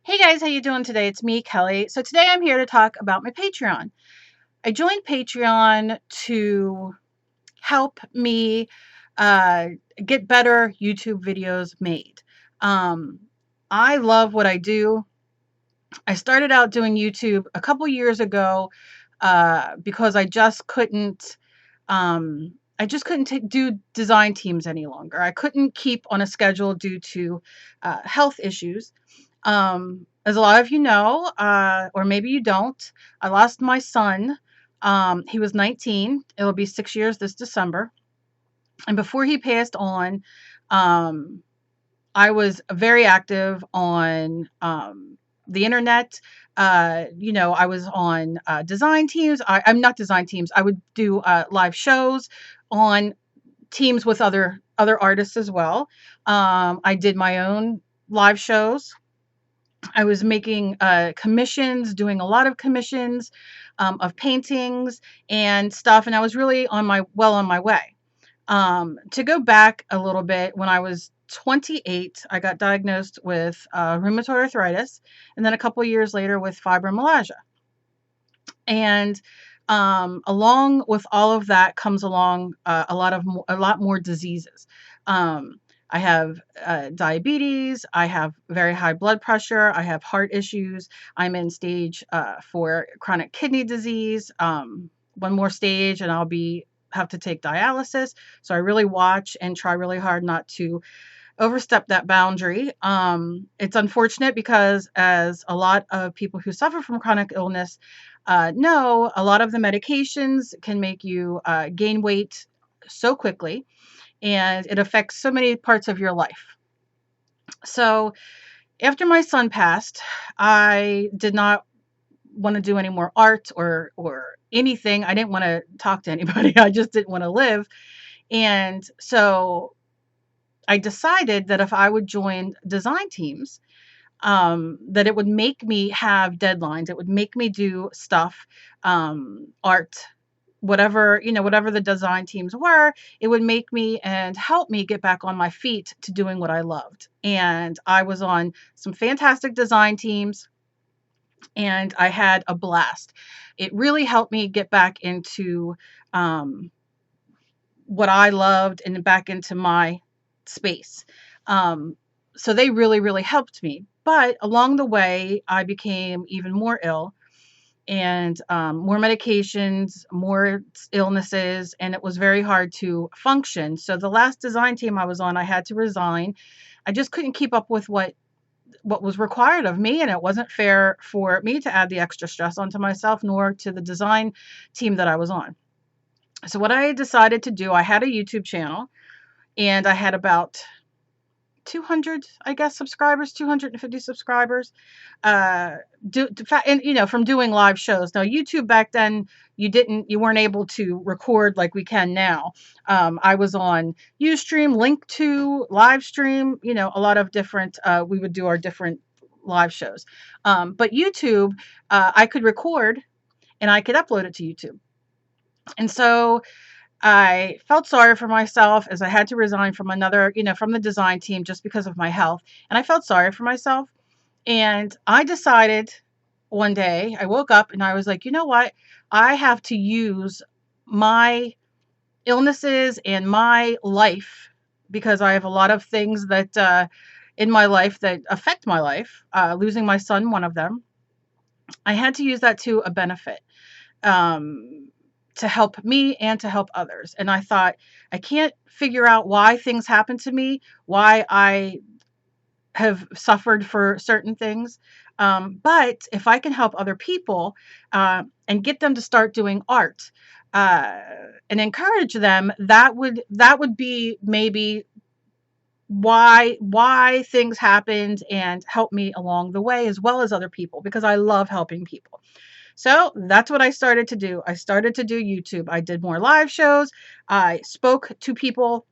Hey guys, how you doing today? It's me, Kelly. So today I'm here to talk about my Patreon. I joined Patreon to help me uh, get better YouTube videos made. Um, I love what I do. I started out doing YouTube a couple years ago because I just couldn't do design teams any longer. I couldn't keep on a schedule due to health issues. As a lot of you know, or maybe you don't, I lost my son. He was 19. It'll be 6 years this December. And before he passed on, um, I was very active on the internet. I was on design teams. I'm not design teams. I would do live shows on teams with other artists as well. I did my own live shows. I was making commissions, doing a lot of commissions of paintings and stuff, and I was really on my way. To go back a little bit, when I was 28, I got diagnosed with rheumatoid arthritis, and then a couple of years later with fibromyalgia. And along with all of that comes along a lot more diseases. Um, I have diabetes. I have very high blood pressure. I have heart issues. I'm in stage 4 chronic kidney disease. One more stage, and I'll be have to take dialysis. So I really watch and try really hard not to overstep that boundary. It's unfortunate because, as a lot of people who suffer from chronic illness know, a lot of the medications can make you gain weight so quickly, and it affects so many parts of your life. So, after my son passed, I did not want to do any more art or anything. I didn't want to talk to anybody. I just didn't want to live. And so I decided that if I would join design teams, that it would make me have deadlines. It would make me do stuff, art, whatever the design teams were. It would make me and help me get back on my feet to doing what I loved. And I was on some fantastic design teams, and I had a blast. It really helped me get back into um, what I loved and back into my space. Um, so they really, really helped me. But along the way, I became even more ill, and more medications, more illnesses, and it was very hard to function. So the last design team I was on, I had to resign. I just couldn't keep up with what was required of me, and it wasn't fair for me to add the extra stress onto myself nor to the design team that I was on. So what I decided to do, I had a YouTube channel, and I had about 200, I guess, subscribers, 250 subscribers. Uh, and from doing live shows. Now, YouTube back then, you weren't able to record like we can now. I was on Ustream, Link to live stream. A lot of different. We would do our different live shows, but YouTube, I could record and I could upload it to YouTube. And so I felt sorry for myself as I had to resign from from the design team just because of my health. And I felt sorry for myself. And I decided one day, I woke up and I was like, you know what? I have to use my illnesses and my life, because I have a lot of things that in my life that affect my life, losing my son, one of them. I had to use that to a benefit. Um, to help me and to help others. And I thought, I can't figure out why things happen to me, why I have suffered for certain things. But if I can help other people and get them to start doing art uh, and encourage them, that would be maybe why things happened, and help me along the way as well as other people, because I love helping people. So that's what I started to do. I started to do YouTube. I did more live shows. I spoke to people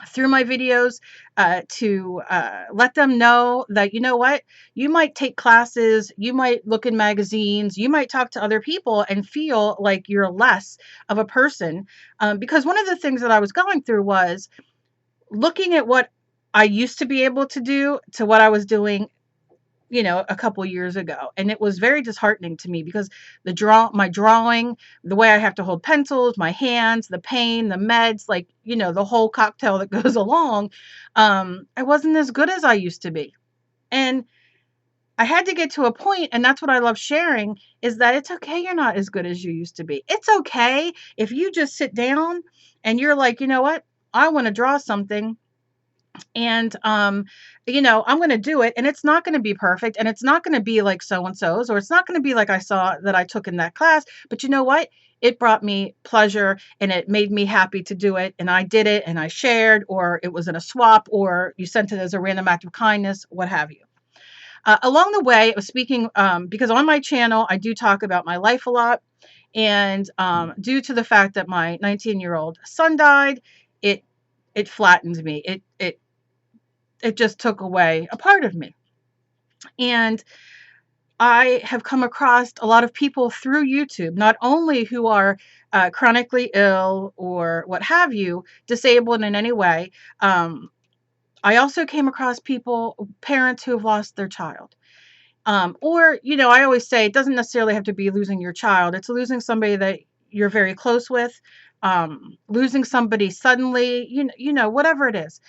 through my videos to let them know that, you know what, you might take classes, you might look in magazines, you might talk to other people and feel like you're less of a person. Because one of the things that I was going through was looking at what I used to be able to do to what I was doing a couple years ago. And it was very disheartening to me because my drawing, the way I have to hold pencils, my hands, the pain, the meds, like, the whole cocktail that goes along, I wasn't as good as I used to be. And I had to get to a point, and that's what I love sharing, is that it's okay you're not as good as you used to be. It's okay if you just sit down and you're like, you know what? I want to draw something, and I'm going to do it, and it's not going to be perfect, and it's not going to be like so and so's, or it's not going to be like I saw that I took in that class. But you know what? It brought me pleasure, and it made me happy to do it, and I did it, and I shared, or it was in a swap, or you sent it as a random act of kindness, what have you. Along the way, I was speaking, because on my channel I do talk about my life a lot, and due to the fact that my 19-year-old son died, it it flattened me. It just took away a part of me. And I have come across a lot of people through YouTube, not only who are chronically ill or what have you, disabled in any way. I also came across parents who have lost their child. Or, I always say it doesn't necessarily have to be losing your child. It's losing somebody that you're very close with, losing somebody suddenly, whatever it is.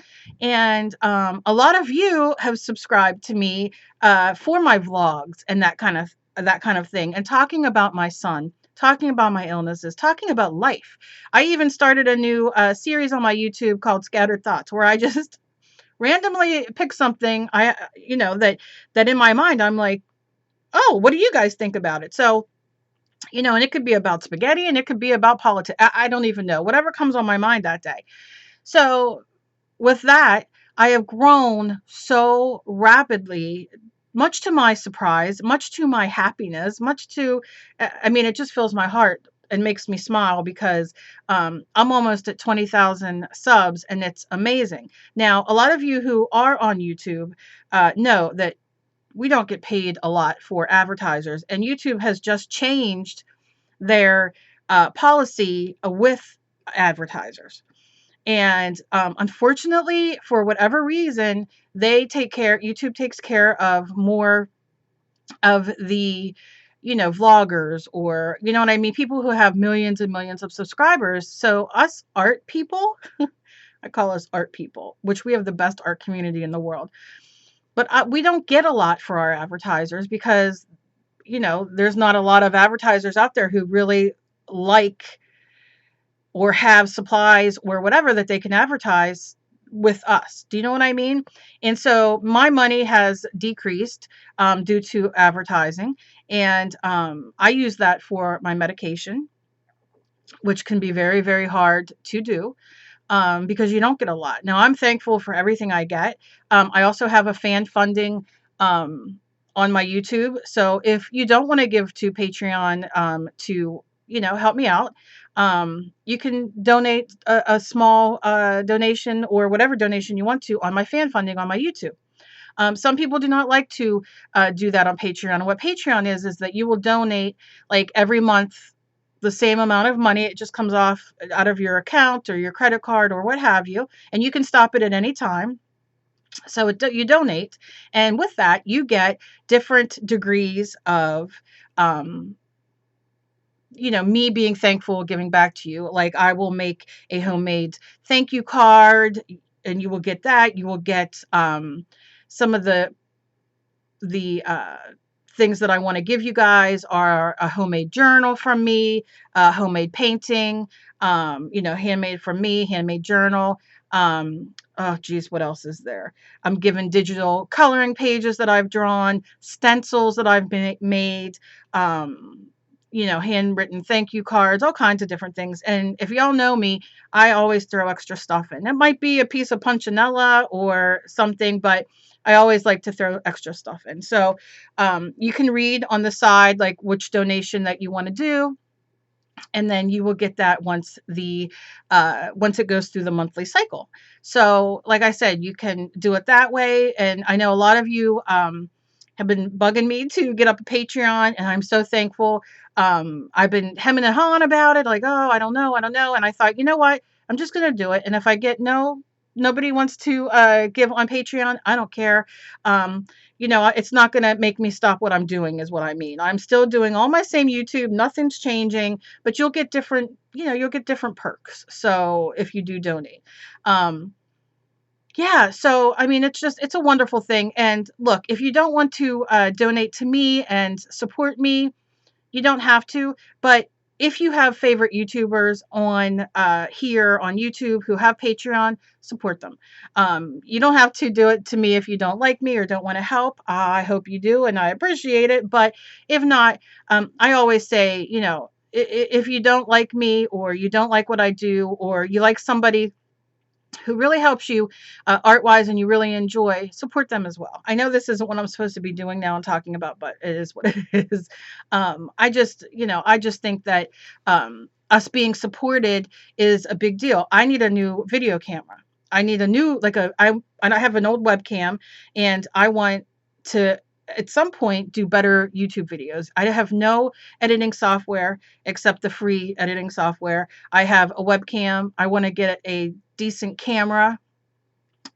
And a lot of you have subscribed to me for my vlogs and that kind of thing, and talking about my son, talking about my illnesses, talking about life. I even started a new series on my YouTube called Scattered Thoughts, where I just randomly pick something that in my mind I'm like, oh, what do you guys think about it? So, and it could be about spaghetti, and it could be about politics. I don't even know, whatever comes on my mind that day. So with that, I have grown so rapidly, much to my surprise, much to my happiness, I mean, it just fills my heart and makes me smile because I'm almost at 20,000 subs, and it's amazing. Now, a lot of you who are on YouTube know that we don't get paid a lot for advertisers, and YouTube has just changed their policy with advertisers. And unfortunately, for whatever reason, YouTube takes care of more of the, vloggers, or, you know what I mean? People who have millions and millions of subscribers. So us art people, I call us art people, which we have the best art community in the world. But we don't get a lot for our advertisers because, there's not a lot of advertisers out there who really like or have supplies or whatever that they can advertise with us. Do you know what I mean? And so my money has decreased due to advertising. And I use that for my medication, which can be very, very hard to do because you don't get a lot. Now, I'm thankful for everything I get. I also have a fan funding on my YouTube. So if you don't want to give to Patreon to, help me out, you can donate a small donation or whatever donation you want to on my fan funding on my YouTube. Some people do not like to do that on Patreon. And what Patreon is that you will donate like every month the same amount of money. It just comes off out of your account or your credit card or what have you, and you can stop it at any time. So you donate, and with that, you get different degrees of, me being thankful, giving back to you. Like I will make a homemade thank you card, and you will get that. You will get some of the things that I want to give you guys are a homemade journal from me, a homemade painting, handmade from me, handmade journal. Oh geez, what else is there? I'm given digital coloring pages that I've drawn, stencils that I've made, handwritten thank you cards, all kinds of different things. And if y'all know me, I always throw extra stuff in. It might be a piece of punchinella or something, but I always like to throw extra stuff in. So you can read on the side like which donation that you want to do, and then you will get that once it goes through the monthly cycle. So like I said, you can do it that way. And I know a lot of you have been bugging me to get up a Patreon, and I'm so thankful. I've been hemming and hawing about it, like, oh, I don't know. And I thought, you know what? I'm just going to do it. And if I get no nobody wants to give on Patreon, I don't care. Um, it's not going to make me stop what I'm doing, is what I mean. I'm still doing all my same YouTube. Nothing's changing, but you'll get different perks. So if you do donate, um, yeah. So I mean, it's a wonderful thing. And look, if you don't want to donate to me and support me, you don't have to, but if you have favorite YouTubers on here on YouTube who have Patreon, support them. You don't have to do it to me if you don't like me or don't want to help. I hope you do, and I appreciate it. But if not, I always say, if you don't like me or you don't like what I do, or you like somebody who really helps you art wise and you really enjoy, support them as well. I know this isn't what I'm supposed to be doing now and talking about, but it is what it is. I just think that us being supported is a big deal. I need a new video camera. I need a new, and I have an old webcam, and I want to at some point do better YouTube videos. I have no editing software except the free editing software. I have a webcam. I want to get a decent camera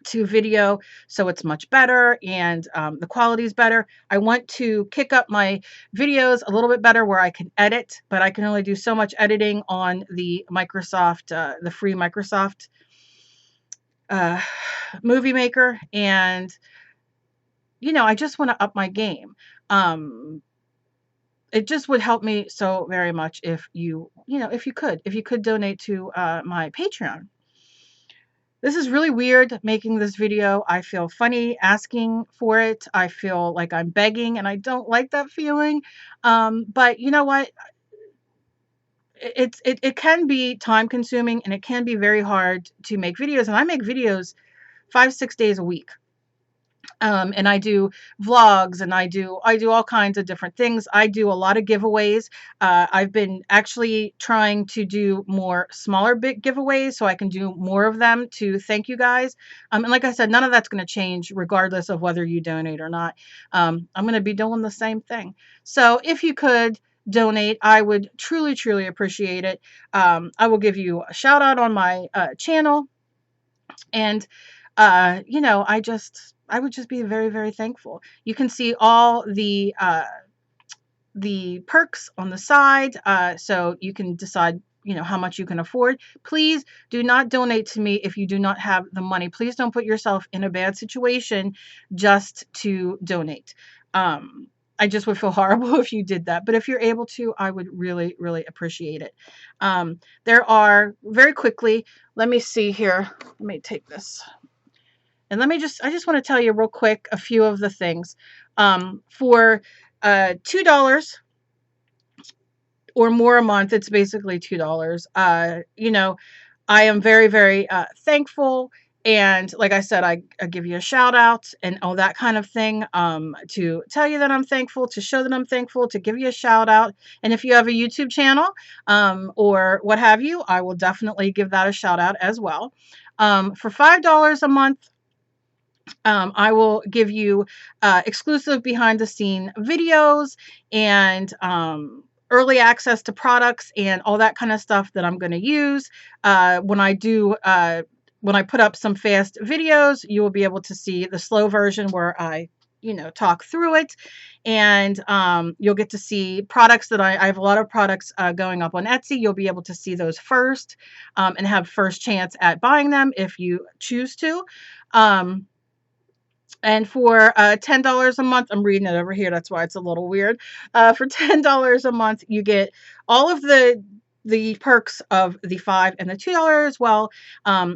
to video so it's much better, and the quality is better. I want to kick up my videos a little bit better where I can edit, but I can only do so much editing on the the free Microsoft uh, movie maker. And I just want to up my game. It just would help me so very much if if you could donate to my Patreon. This is really weird making this video. I feel funny asking for it. I feel like I'm begging, and I don't like that feeling. But you know what? It can be time consuming, and it can be very hard to make videos. And I make videos 5-6 days a week. And I do vlogs, and I do all kinds of different things. I do a lot of giveaways. I've been actually trying to do more smaller bit giveaways so I can do more of them to thank you guys. And like I said, none of that's going to change regardless of whether you donate or not. I'm going to be doing the same thing. So if you could donate, I would truly, truly appreciate it. I will give you a shout out on my channel. And I would just be very, very thankful. You can see all the perks on the side, so you can decide how much you can afford. Please do not donate to me if you do not have the money. Please don't put yourself in a bad situation just to donate. I just would feel horrible if you did that. But if you're able to, I would really, really appreciate it. There are, very quickly, let me see here. Let me take this. And I just want to tell you real quick a few of the things. For $2 or more a month, it's basically $2. I am very, very thankful. And like I said, I give you a shout out and all that kind of thing, to tell you that I'm thankful, to show that I'm thankful, to give you a shout out. And if you have a YouTube channel or what have you, I will definitely give that a shout out as well. For $5 a month, I will give you exclusive behind the scene videos and early access to products and all that kind of stuff that I'm going to use. When I put up some fast videos, you will be able to see the slow version where I talk through it. And you'll get to see products that I have a lot of products going up on Etsy. You'll be able to see those first and have first chance at buying them if you choose to. And for $10 a month, I'm reading it over here. That's why it's a little weird. For $10 a month, you get all of the perks of the $5 and the $2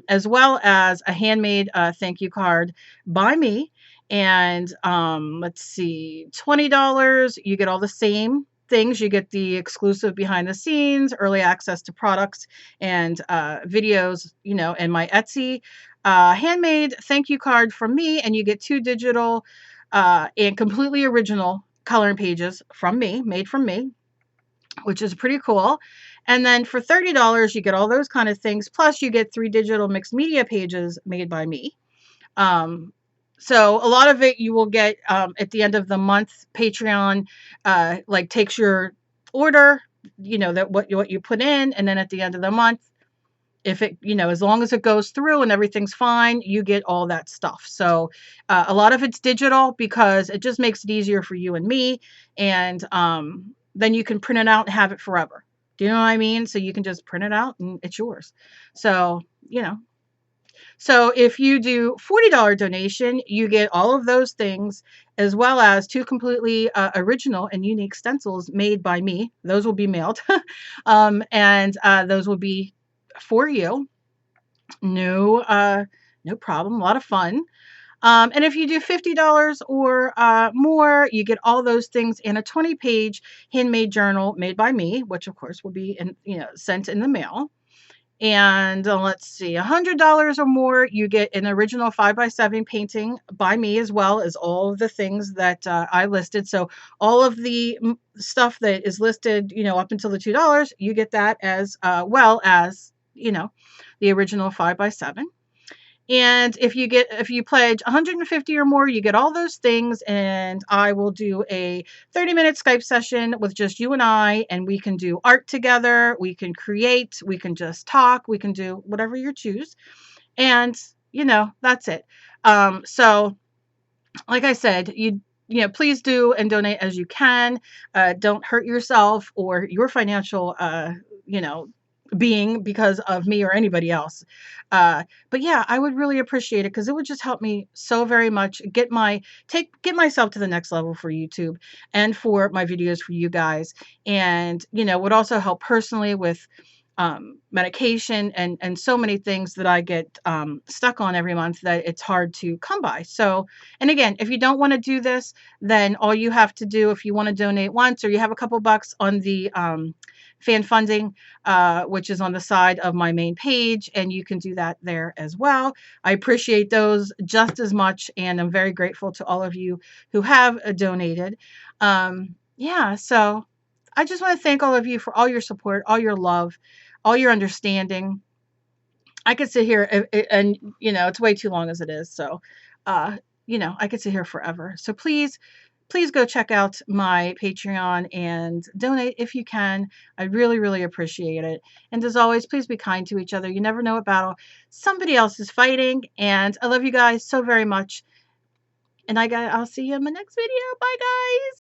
as well as a handmade thank you card by me. And let's see, $20, you get all the same things. You get the exclusive behind the scenes, early access to products and videos, and my Etsy handmade thank you card from me, and you get 2 digital and completely original coloring pages from me, made from me, which is pretty cool. And then for $30, you get all those kind of things. Plus, you get 3 digital mixed media pages made by me. So a lot of it you will get at the end of the month. Patreon takes your order, that what you put in, and then at the end of the month, if it, as long as it goes through and everything's fine, you get all that stuff. So a lot of it's digital because it just makes it easier for you and me. And then you can print it out and have it forever. Do you know what I mean? So you can just print it out and it's yours. So, so if you do $40 donation, you get all of those things as well as two completely original and unique stencils made by me. Those will be mailed. And those will be for you. No problem. A lot of fun. And if you do $50 or more, you get all those things in a 20-page handmade journal made by me, which of course will be sent in the mail. And let's see, $100 or more, you get an original 5x7 painting by me, as well as all of the things that I listed. So all of the stuff that is listed, up until the $2, you get that as well as, the original 5x7. And if you pledge 150 or more, you get all those things, and I will do a 30-minute Skype session with just you and I, and we can do art together, we can create, we can just talk, we can do whatever you choose. And, that's it. So like I said, please do and donate as you can. Don't hurt yourself or your financial, being because of me or anybody else. But yeah, I would really appreciate it because it would just help me so very much get myself to the next level for YouTube and for my videos for you guys. And, would also help personally with medication and so many things that I get stuck on every month that it's hard to come by. So, and again, if you don't want to do this, then all you have to do, if you want to donate once or you have a couple bucks on the fan funding, which is on the side of my main page, and you can do that there as well. I appreciate those just as much, and I'm very grateful to all of you who have donated. Yeah, so I just want to thank all of you for all your support, all your love, all your understanding. I could sit here and, it's way too long as it is. So, I could sit here forever. So please go check out my Patreon and donate if you can. I really, really appreciate it. And as always, please be kind to each other. You never know what battle somebody else is fighting. And I love you guys so very much. And I'll see you in my next video. Bye, guys.